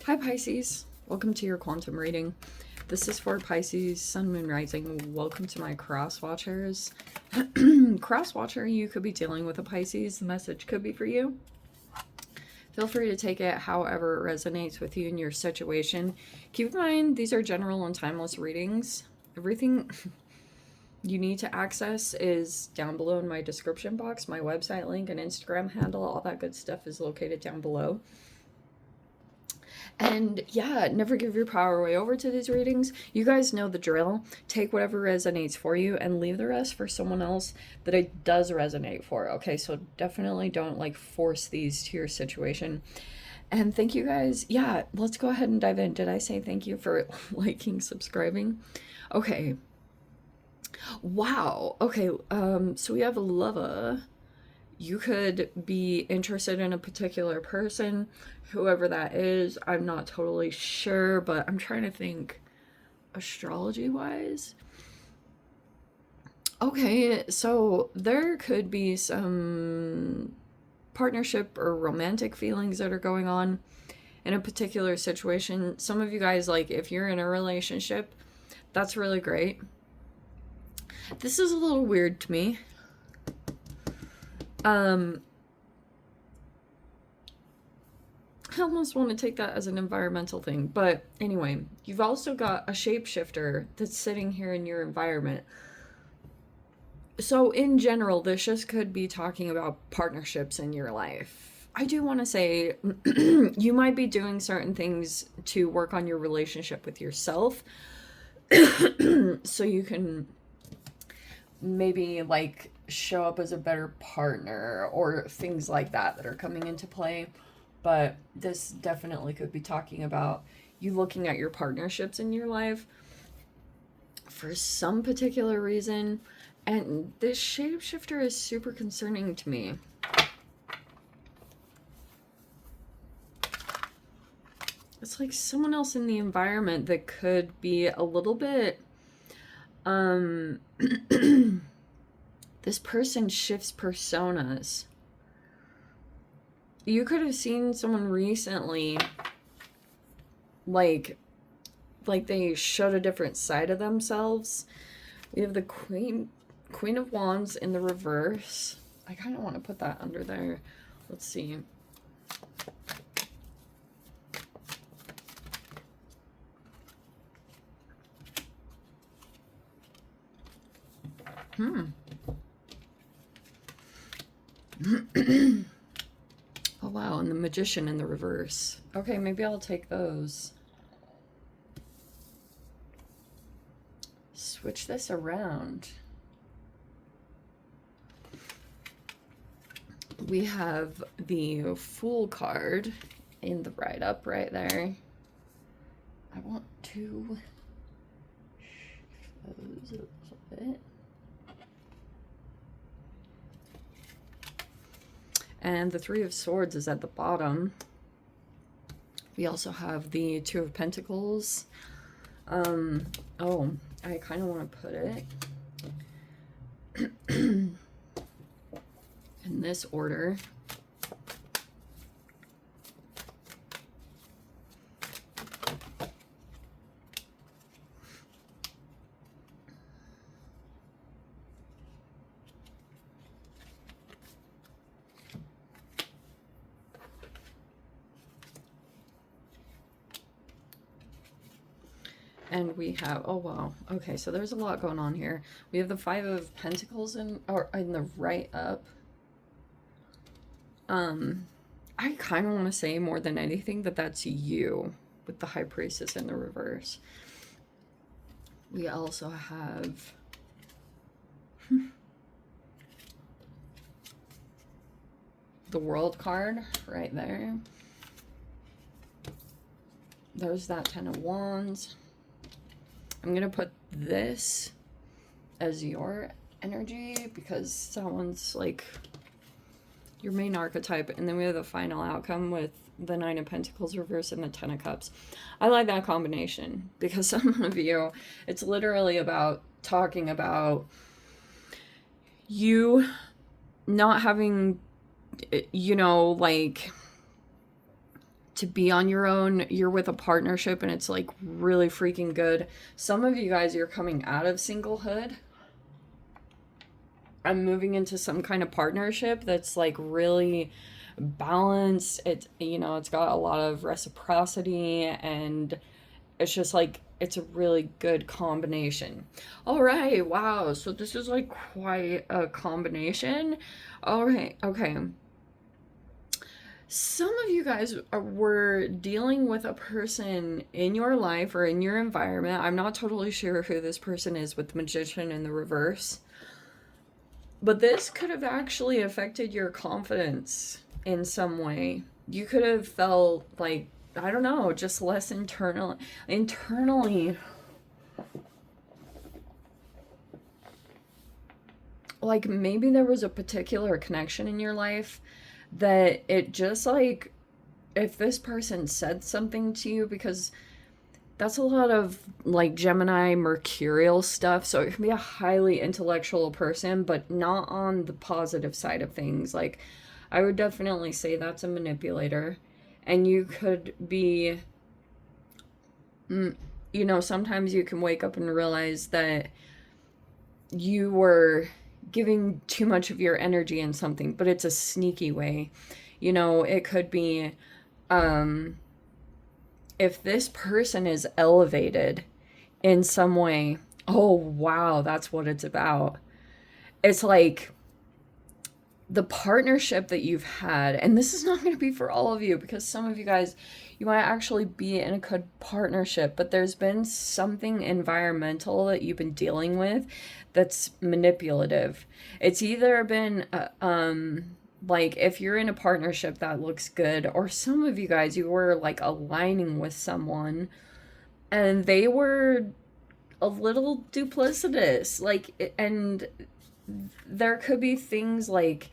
Hi Pisces, welcome to your quantum reading. This is for Pisces, Sun, Moon, Rising. Welcome to my cross watchers. Cross watcher, you could be dealing with a Pisces. The message could be for you. Feel free to take it however it resonates with you in your situation. Keep in mind, these are general and timeless readings. Everything you need to access is down below in my description box. My website link and Instagram handle, all that good stuff is located down below. And yeah, never give your power away over to these readings. You guys know the drill. Take whatever resonates for you and leave the rest for someone else that it does resonate for. Okay, so definitely don't like force these to your situation. And thank you guys. Yeah, let's go ahead and dive in. Did I say thank you for liking, subscribing? Okay. Wow. Okay, so we have a lover. You could be interested in a particular person, whoever that is. I'm not totally sure, but I'm trying to think astrology-wise. Okay, so there could be some partnership or romantic feelings that are going on in a particular situation. Some of you guys, like, if you're in a relationship, that's really great. This is a little weird to me. I almost want to take that as an environmental thing, but anyway, you've also got a shapeshifter that's sitting here in your environment. So in general, this just could be talking about partnerships in your life. I do want to say you might be doing certain things to work on your relationship with yourself so you can maybe like show up as a better partner or things like that that are coming into play. But this definitely could be talking about you looking at your partnerships in your life for some particular reason. And this shapeshifter is super concerning to me. It's like someone else in the environment that could be a little bit this person shifts personas. You could have seen someone recently like they showed a different side of themselves. We have the Queen of Wands in the reverse. I kind of want to put that under there. Let's see. Oh wow, and the Magician in the reverse. Okay, maybe I'll take those. Switch this around. We have the Fool card in the write-up right there. I want to shift those a little bit. And the Three of Swords is at the bottom. We also have the Two of Pentacles. Oh, I kind of want to put it in this order. And we have, oh wow, okay, so there's a lot going on here. We have the Five of Pentacles in the right up. I kind of want to say more than anything that that's you with the High Priestess in the reverse. We also have the World card right there. There's that Ten of Wands. I'm going to put this as your energy because someone's like your main archetype. And then we have the final outcome with the Nine of Pentacles reverse and the Ten of Cups. I like that combination because some of you, it's literally about talking about you not having, you know, like to be on your own. You're with a partnership and it's like really freaking good. Some of you guys, you're coming out of singlehood. I'm moving into some kind of partnership that's like really balanced. It's, you know, it's got a lot of reciprocity, and it's just like, it's a really good combination. All right, wow. So this is like quite a combination. All right, okay. Some of you guys were dealing with a person in your life or in your environment. I'm not totally sure who this person is with the Magician in the reverse. But this could have actually affected your confidence in some way. You could have felt like, I don't know, just less internally. Like maybe there was a particular connection in your life that it just like, if this person said something to you, because that's a lot of like Gemini mercurial stuff. So it can be a highly intellectual person, but not on the positive side of things. Like I would definitely say that's a manipulator. And you could be, you know, sometimes you can wake up and realize that you were giving too much of your energy in something, but it's a sneaky way. You know, it could be, if this person is elevated in some way, oh wow, that's what it's about. It's like the partnership that you've had, and this is not going to be for all of you, because some of you guys, you might actually be in a good partnership, but there's been something environmental that you've been dealing with that's manipulative. It's either been like if you're in a partnership that looks good, or some of you guys, you were like aligning with someone and they were a little duplicitous, like, and there could be things like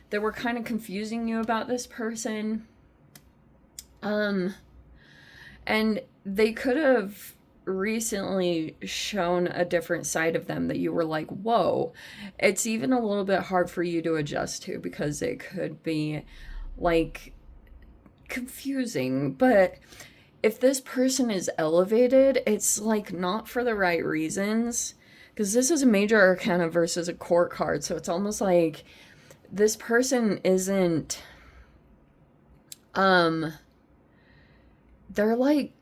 that were kind of confusing you about this person, and they could have recently shown a different side of them that you were like, whoa. It's even a little bit hard for you to adjust to, because it could be like confusing. But if this person is elevated, it's like not for the right reasons, because this is a major arcana versus a court card. So it's almost like this person isn't, they're like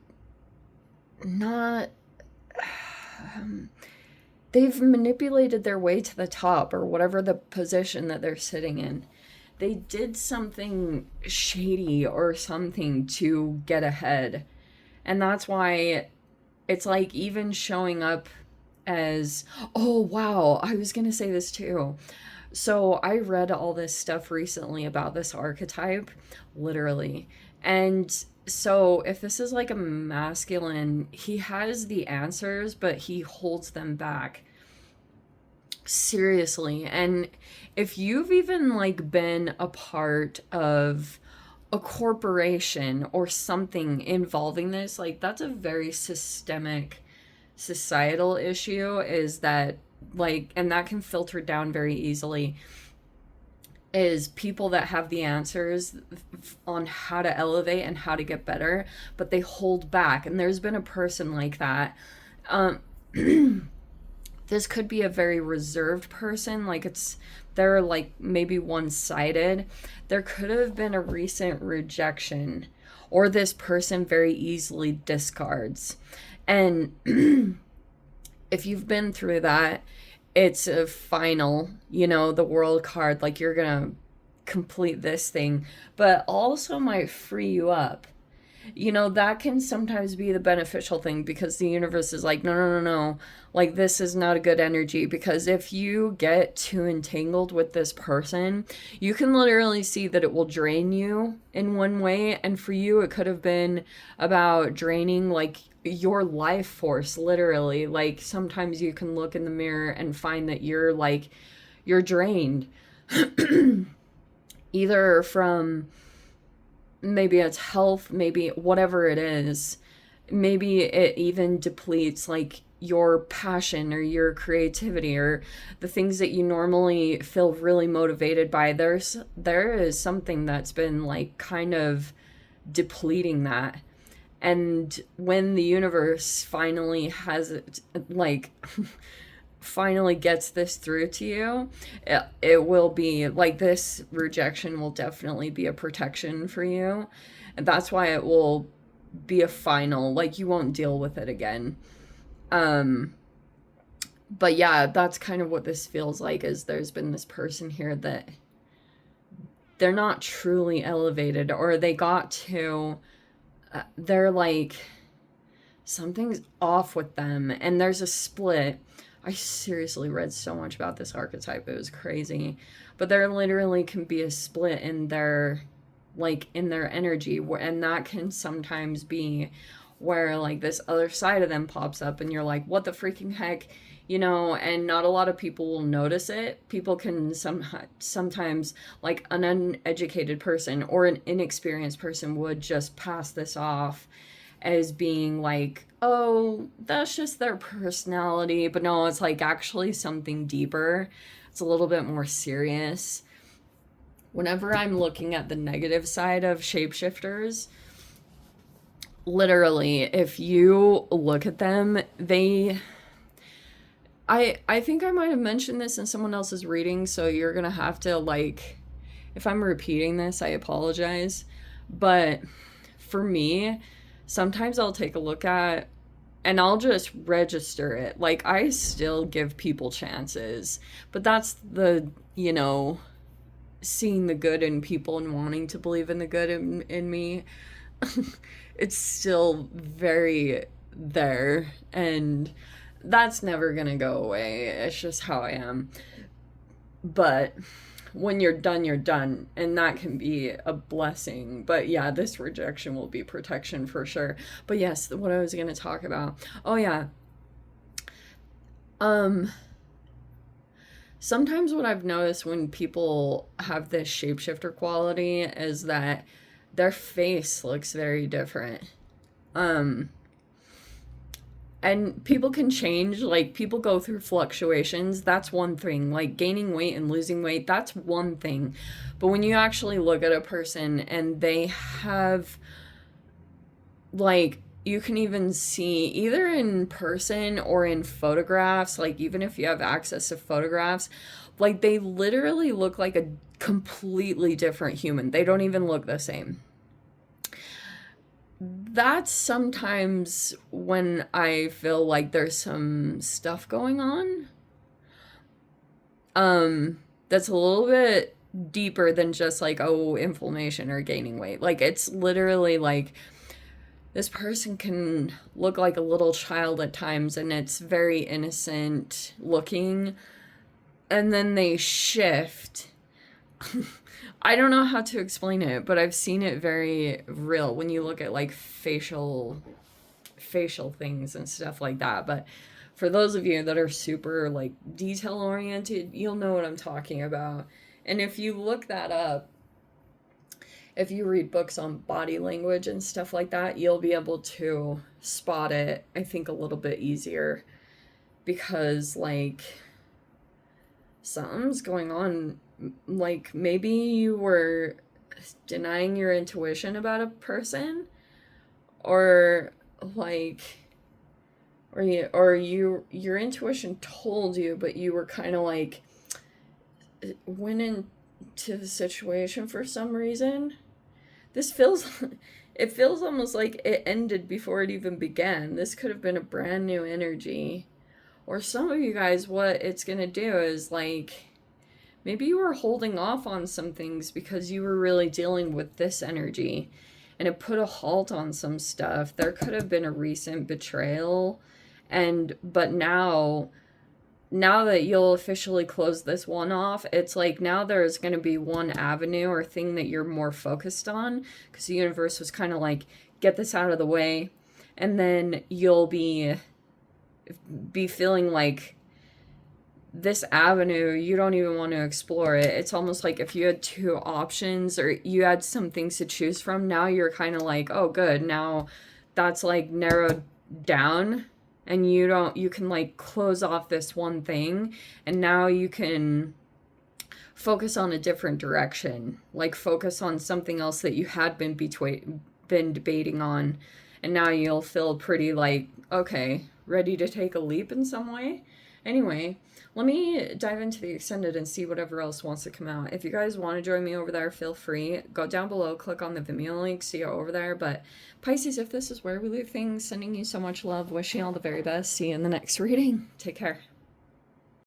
not, they've manipulated their way to the top, or whatever the position that they're sitting in. They did something shady or something to get ahead. And that's why it's like even showing up as, oh wow, I was gonna say this too. So I read all this stuff recently about this archetype, literally. And so if this is like a masculine, he has the answers, but he holds them back. Seriously. And if you've even like been a part of a corporation or something involving this, like that's a very systemic societal issue, is that like, and that can filter down very easily, is people that have the answers on how to elevate and how to get better, but they hold back. And there's been a person like that. This could be a very reserved person, like they're like maybe one-sided. There could have been a recent rejection, or this person very easily discards. And if you've been through that, it's a final, you know, the world card, like you're gonna complete this thing, but also might free you up. You know, that can sometimes be the beneficial thing, because the universe is like, no, no, no, no, like this is not a good energy. Because if you get too entangled with this person, you can literally see that it will drain you in one way. And for you, it could have been about draining like your life force, literally. Like sometimes you can look in the mirror and find that you're drained. Either from, maybe it's health, maybe whatever it is. Maybe it even depletes like your passion or your creativity or the things that you normally feel really motivated by. There is something that's been like kind of depleting that. And when the universe finally has it, like, finally gets this through to you, it will be like, this rejection will definitely be a protection for you. And that's why it will be a final, like, you won't deal with it again. But yeah, that's kind of what this feels like, is there's been this person here that they're not truly elevated, or they got to, they're like, something's off with them, and there's a split. I seriously read so much about this archetype, it was crazy. But there literally can be a split in their, like, in their energy, and that can sometimes be where, like, this other side of them pops up, and you're like, what the freaking heck, you know? And not a lot of people will notice it. People can sometimes, like, an uneducated person or an inexperienced person would just pass this off as being like, oh, that's just their personality. But no, it's like actually something deeper. It's a little bit more serious. Whenever I'm looking at the negative side of shapeshifters, literally, if you look at them, I think I might have mentioned this in someone else's reading, so you're gonna have to, like, if I'm repeating this, I apologize. But for me, sometimes I'll take a look at, and I'll just register it. Like, I still give people chances, but that's the, you know, seeing the good in people and wanting to believe in the good in me. It's still very there, and that's never gonna go away. It's just how I am. But when you're done, and that can be a blessing. But yeah, this rejection will be protection for sure. But yes, what I was going to talk about, oh yeah, sometimes what I've noticed when people have this shapeshifter quality is that their face looks very different. And people can change, like, people go through fluctuations. That's one thing. Like, gaining weight and losing weight, that's one thing. But when you actually look at a person and they have, like, you can even see either in person or in photographs, like, even if you have access to photographs, like, they literally look like a completely different human. They don't even look the same. That's sometimes when I feel like there's some stuff going on. That's a little bit deeper than just like, oh, inflammation or gaining weight. Like, it's literally like, this person can look like a little child at times, and it's very innocent looking, and then they shift. I don't know how to explain it, but I've seen it very real when you look at, like, facial things and stuff like that. But for those of you that are super, like, detail oriented, you'll know what I'm talking about. And if you look that up, if you read books on body language and stuff like that, you'll be able to spot it, I think, a little bit easier. Because, like, something's going on. Like, maybe you were denying your intuition about a person, or like, your intuition told you, but you were kind of like, went into the situation for some reason. This feels, it feels almost like it ended before it even began. This could have been a brand new energy. Or some of you guys, what it's gonna do is, like, maybe you were holding off on some things because you were really dealing with this energy, and it put a halt on some stuff. There could have been a recent betrayal, but now that you'll officially close this one off, it's like now there's going to be one avenue or thing that you're more focused on, because the universe was kind of like, get this out of the way, and then you'll be feeling like this avenue, you don't even want to explore it. It's almost like if you had two options, or you had some things to choose from, now you're kind of like, oh good, now that's like narrowed down, and you can like close off this one thing, and now you can focus on a different direction, like focus on something else that you had been been debating on, and now you'll feel pretty like, okay, ready to take a leap in some way. Anyway, let me dive into the extended and see whatever else wants to come out. If you guys want to join me over there, feel free. Go down below, click on the Vimeo link, see you over there. But Pisces, if this is where we leave things, sending you so much love, wishing you all the very best. See you in the next reading. Take care.